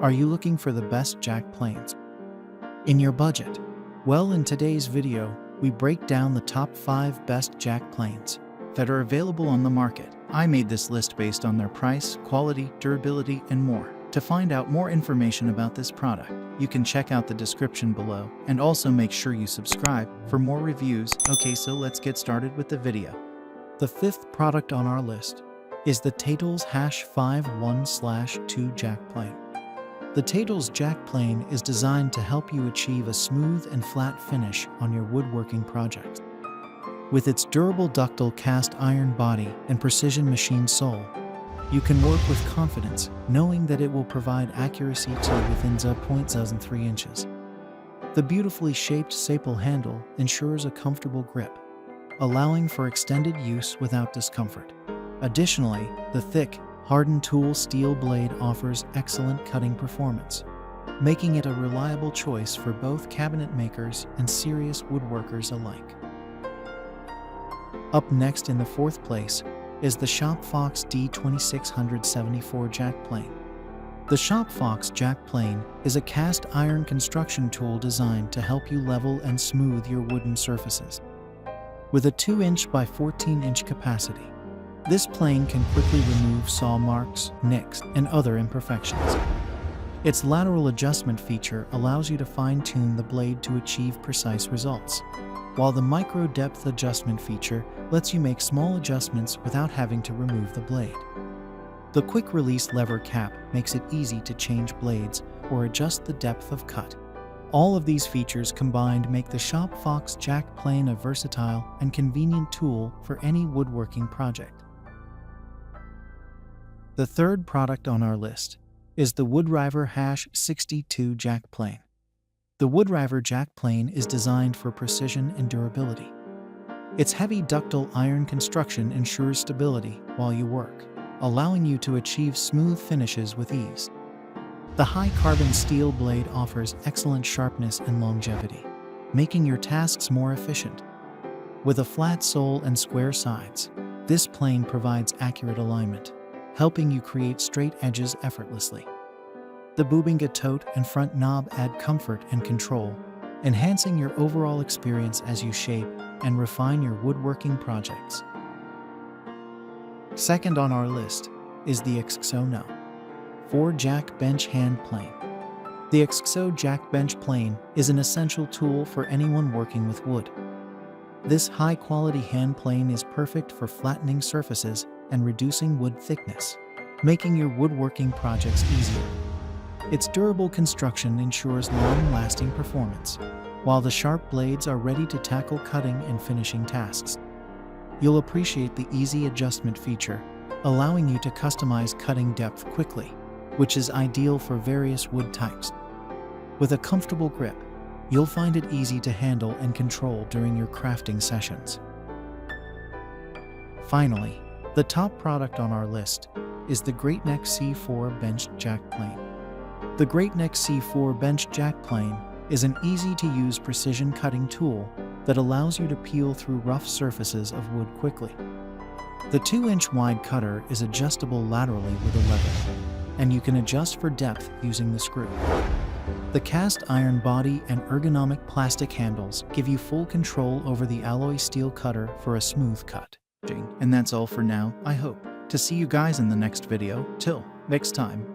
Are you looking for the best jack planes in your budget? Well, in today's video, we break down the top 5 best jack planes that are available on the market. I made this list based on their price, quality, durability, and more. To find out more information about this product, you can check out the description below, and also make sure you subscribe for more reviews. Okay, so let's get started with the video. The 5th product on our list is the Taytools #51/2 jack plane. The Taytools jack plane is designed to help you achieve a smooth and flat finish on your woodworking projects. With its durable ductile cast iron body and precision machined sole, you can work with confidence, knowing that it will provide accuracy to within 0.03 inches. The beautifully shaped staple handle ensures a comfortable grip, allowing for extended use without discomfort. Additionally, the thick, hardened tool steel blade offers excellent cutting performance, making it a reliable choice for both cabinet makers and serious woodworkers alike. Up next in the 4th place is the ShopFox D2674 jack plane. The ShopFox jack plane is a cast iron construction tool designed to help you level and smooth your wooden surfaces. With a 2-inch by 14-inch capacity, this plane can quickly remove saw marks, nicks, and other imperfections. Its lateral adjustment feature allows you to fine-tune the blade to achieve precise results, while the micro-depth adjustment feature lets you make small adjustments without having to remove the blade. The quick-release lever cap makes it easy to change blades or adjust the depth of cut. All of these features combined make the ShopFox jack plane a versatile and convenient tool for any woodworking project. The 3rd product on our list is the WoodRiver #62 jack plane. The WoodRiver jack plane is designed for precision and durability. Its heavy ductile iron construction ensures stability while you work, allowing you to achieve smooth finishes with ease. The high-carbon steel blade offers excellent sharpness and longevity, making your tasks more efficient. With a flat sole and square sides, this plane provides accurate alignment, helping you create straight edges effortlessly. The Bubinga tote and front knob add comfort and control, enhancing your overall experience as you shape and refine your woodworking projects. Second on our list is the EXXO 4 jack bench hand plane. The EXXO jack bench plane is an essential tool for anyone working with wood. This high-quality hand plane is perfect for flattening surfaces and reducing wood thickness, making your woodworking projects easier. Its durable construction ensures long-lasting performance, while the sharp blades are ready to tackle cutting and finishing tasks. You'll appreciate the easy adjustment feature, allowing you to customize cutting depth quickly, which is ideal for various wood types. With a comfortable grip, you'll find it easy to handle and control during your crafting sessions. Finally, the top product on our list is the GreatNeck C4 bench jack plane. The GreatNeck C4 bench jack plane is an easy-to-use precision cutting tool that allows you to peel through rough surfaces of wood quickly. The 2-inch wide cutter is adjustable laterally with a lever, and you can adjust for depth using the screw. The cast iron body and ergonomic plastic handles give you full control over the alloy steel cutter for a smooth cut. And that's all for now. I hope to see you guys in the next video. Till next time.